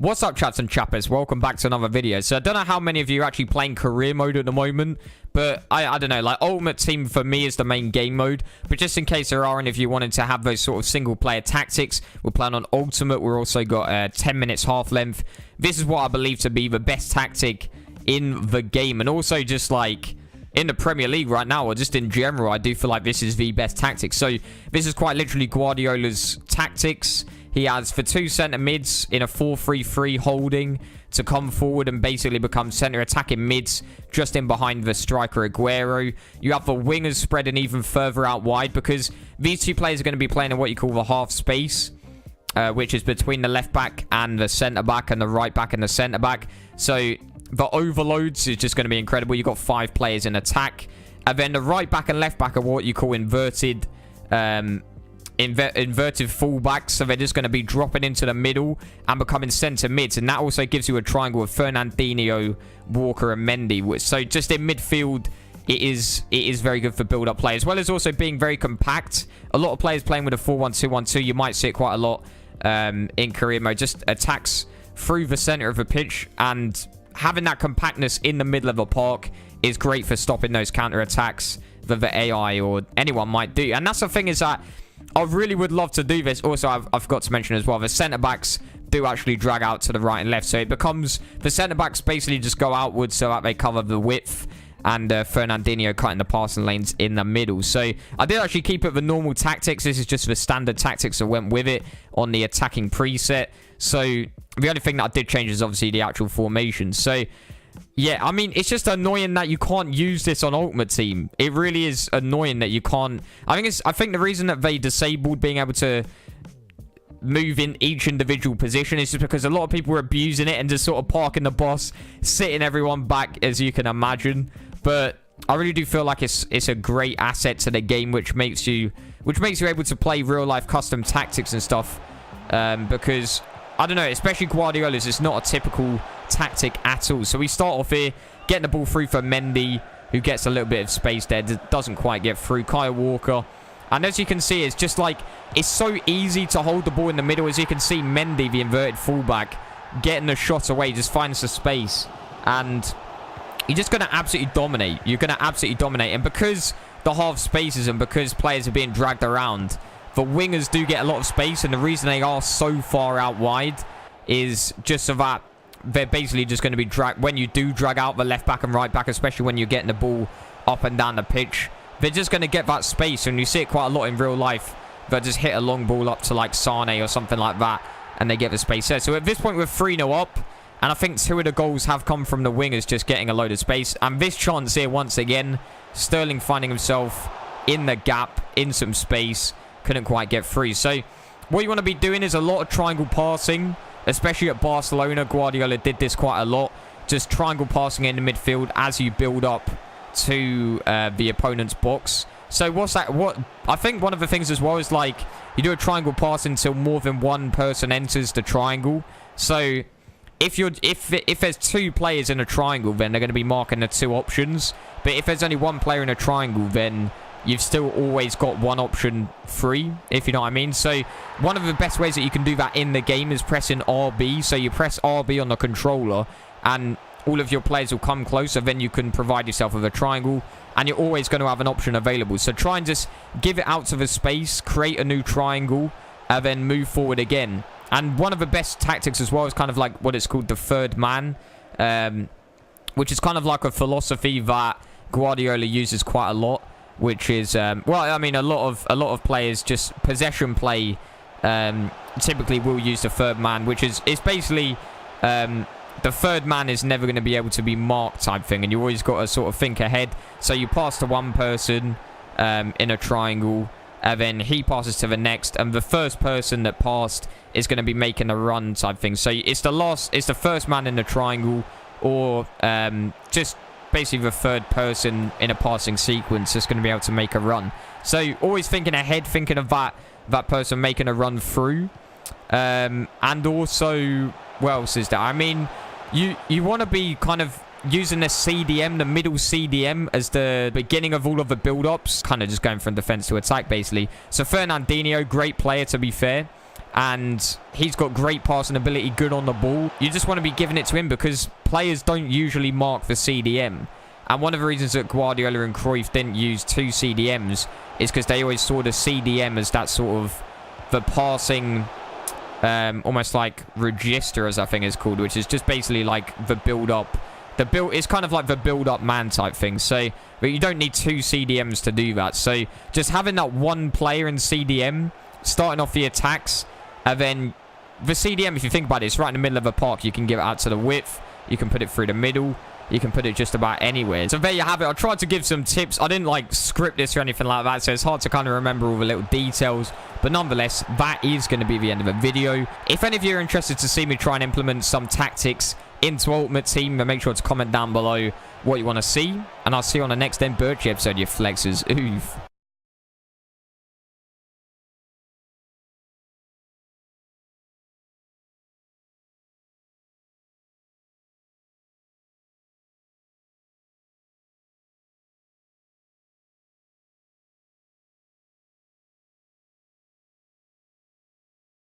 What's up, chaps and chappers? Welcome back to another video. So I don't know how many of you are actually playing career mode at the moment, but I don't know, like Ultimate Team for me is the main game mode. But just in case there are any of you wanting to have those sort of single player tactics, we're playing on Ultimate. We're also got 10 minutes half length. This is what I believe to be the best tactic in the game, and also just like in the Premier League right now, or just in general, I do feel like this is the best tactic. So this is quite literally Guardiola's tactics. He has for two centre mids in a 4-3-3 holding to come forward and basically become centre attacking mids just in behind the striker Aguero. You have the wingers spreading even further out wide because these two players are going to be playing in what you call the half space, which is between the left back and the centre back, and the right back and the centre back. So the overloads is just going to be incredible. You've got 5 players in attack, and then the right back and left back are what you call inverted fullbacks, so they're just going to be dropping into the middle and becoming centre mids, and that also gives you a triangle of Fernandinho, Walker and Mendy. So just in midfield, it is very good for build-up play, as well as also being very compact. A lot of players playing with a 4-1-2-1-2, you might see it quite a lot in career mode, just attacks through the centre of the pitch, and having that compactness in the middle of the park is great for stopping those counter-attacks that the AI or anyone might do. And that's the thing, is that I really would love to do this. Also, I forgot to mention as well, the centre-backs do actually drag out to the right and left. So it becomes, the centre-backs basically just go outwards so that they cover the width, and Fernandinho cutting the passing lanes in the middle. So I did actually keep it the normal tactics. This is just the standard tactics that went with it on the attacking preset. So the only thing that I did change is obviously the actual formation. So yeah, I mean, it's just annoying that you can't use this on Ultimate Team. It really is annoying that you can't. I think the reason that they disabled being able to move in each individual position is just because a lot of people were abusing it and just sort of parking the boss, sitting everyone back, as you can imagine. But I really do feel like it's a great asset to the game, which makes you able to play real life custom tactics and stuff. Because I don't know, especially Guardiola's, it's not a typical tactic at all. So we start off here, getting the ball through for Mendy, who gets a little bit of space there, doesn't quite get through. Kyle Walker, and as you can see, it's just like, it's so easy to hold the ball in the middle. As you can see, Mendy, the inverted fullback, getting the shot away, just finds the space, and you're just going to absolutely dominate. You're going to absolutely dominate. And because the half spaces and because players are being dragged around, the wingers do get a lot of space, and the reason they are so far out wide is just so that they're basically just going to be dragged. When you do drag out the left back and right back, especially when you're getting the ball up and down the pitch, they're just going to get that space, and you see it quite a lot in real life. They'll just hit a long ball up to like Sane or something like that, and they get the space there. So at this point, we're 3-0 up, and I think 2 of the goals have come from the wingers just getting a load of space. And this chance here, once again, Sterling finding himself in the gap, in some space, couldn't quite get through. So what you want to be doing is a lot of triangle passing, especially at Barcelona. Guardiola did this quite a lot, just triangle passing in the midfield as you build up to the opponent's box. So what's that? What I think one of the things as well is, like, you do a triangle pass until more than one person enters the triangle. So if there's 2 players in a triangle, then they're going to be marking the 2 options. But if there's only 1 player in a triangle, then you've still always got 1 option free, if you know what I mean. So one of the best ways that you can do that in the game is pressing RB. So you press RB on the controller, and all of your players will come closer. Then you can provide yourself with a triangle, and you're always going to have an option available. So try and just give it out to the space, create a new triangle, and then move forward again. And one of the best tactics as well is kind of like what it's called the third man, which is kind of like a philosophy that Guardiola uses quite a lot, which is well, I mean, a lot of players, just possession play, typically will use the third man, which is basically the third man is never going to be able to be marked type thing, and you always got to sort of think ahead. So you pass to one person in a triangle, and then he passes to the next, and the first person that passed is going to be making a run type thing. So it's the first man in the triangle, or just basically the third person in a passing sequence is going to be able to make a run. So always thinking ahead, thinking of that person making a run through. And also, what else is there? I mean, you want to be kind of using the CDM, the middle CDM, as the beginning of all of the build-ups. Kind of just going from defense to attack, basically. So Fernandinho, great player, to be fair. and he's got great passing ability, good on the ball. You just want to be giving it to him because players don't usually mark the CDM. And one of the reasons that Guardiola and Cruyff didn't use 2 CDMs is because they always saw the CDM as that sort of the passing, almost like register, as I think it's called, which is just basically like the build-up. It's kind of like the build-up man type thing. So, but you don't need 2 CDMs to do that. So, just having that one player in CDM, starting off the attacks, and then the CDM, if you think about it, it's right in the middle of a park. You can give it out to the width. You can put it through the middle. You can put it just about anywhere. So there you have it. I tried to give some tips. I didn't like script this or anything like that, so it's hard to kind of remember all the little details. But nonetheless, that is going to be the end of the video. If any of you are interested to see me try and implement some tactics into Ultimate Team, then make sure to comment down below what you want to see. And I'll see you on the next Mbirchy episode, you flexers. Oof.